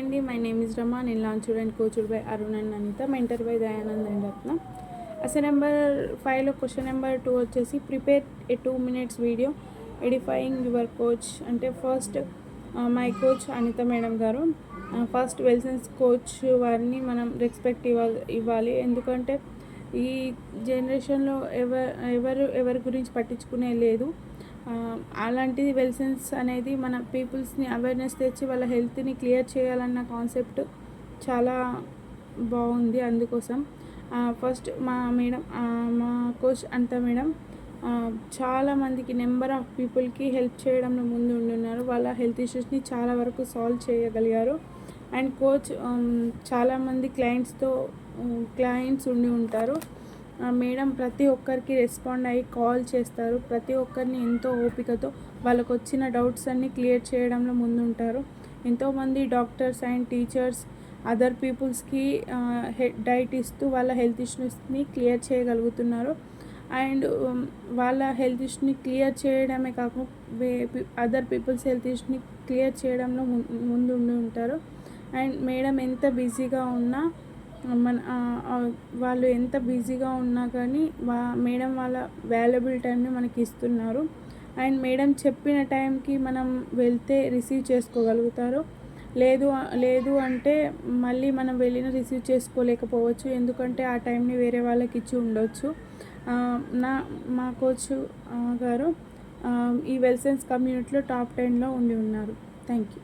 అండి, my name is Rama. నేను launched and coached by Arun and Anitha, mentor by Dayanand and Ratna. అసలు number 5లో క్వశ్చన్ నెంబర్ 2 వచ్చేసి prepare a 2 minutes video edifying your coach. అంటే first my coach Anitha madam garu. First వెల్సన్స్ coach వారిని మనం రెస్పెక్ట్ ఇవ్వాలి. ఎందుకంటే ఈ జనరేషన్లో ఎవరి గురించి పట్టించుకునే లేదు. అలాంటిది వెల్సన్స్ అనేది మన పీపుల్స్ని అవేర్నెస్ తెచ్చి వాళ్ళ హెల్త్ని క్లియర్ చేయాలన్న కాన్సెప్ట్ చాలా బాగుంది. అందుకోసం ఫస్ట్ మా మేడం, మా కోచ్ అంత మేడం చాలామందికి నెంబర్ ఆఫ్ పీపుల్కి హెల్ప్ చేయడంలో ముందు ఉండున్నారు. వాళ్ళ హెల్త్ ఇష్యూస్ని చాలా వరకు సాల్వ్ చేయగలిగారు. అండ్ కోచ్ చాలామంది క్లయింట్స్ ఉండి ఉంటారు. మేడం ప్రతి ఒక్కరికి రెస్పాండ్ అయ్యి కాల్ చేస్తారు. ప్రతి ఒక్కరిని ఎంతో ఓపికతో వాళ్ళకు వచ్చిన డౌట్స్ అన్నీ క్లియర్ చేయడంలో ముందుంటారు. ఎంతోమంది డాక్టర్స్ అండ్ టీచర్స్ అదర్ పీపుల్స్కి డైట్ ఇస్తూ వాళ్ళ హెల్త్ ఇష్యూస్ని క్లియర్ చేయగలుగుతున్నారు. అండ్ వాళ్ళ హెల్త్ ఇష్యూని క్లియర్ చేయడమే కాకుండా అదర్ పీపుల్స్ హెల్త్ ఇష్యూని క్లియర్ చేయడంలో ముందు ఉండి ఉంటారు. అండ్ మేడం ఎంత బిజీగా ఉన్నా వాళ్ళు ఎంత బిజీగా ఉన్నా కానీ మేడం వాళ్ళ వాల్యుబుల్ టైంని మనకి ఇస్తున్నారు. అండ్ మేడం చెప్పిన టైంకి మనం వెళ్తే రిసీవ్ చేసుకోగలుగుతారు. లేదు అంటే మళ్ళీ మనం వెళ్ళిన రిసీవ్ చేసుకోలేకపోవచ్చు. ఎందుకంటే ఆ టైంని వేరే వాళ్ళకి ఇచ్చి ఉండొచ్చు. మా కోచ్ గారు ఈ వెల్సన్స్ కమ్యూనిటీలో టాప్ 10లో ఉండి ఉన్నారు. Thank you.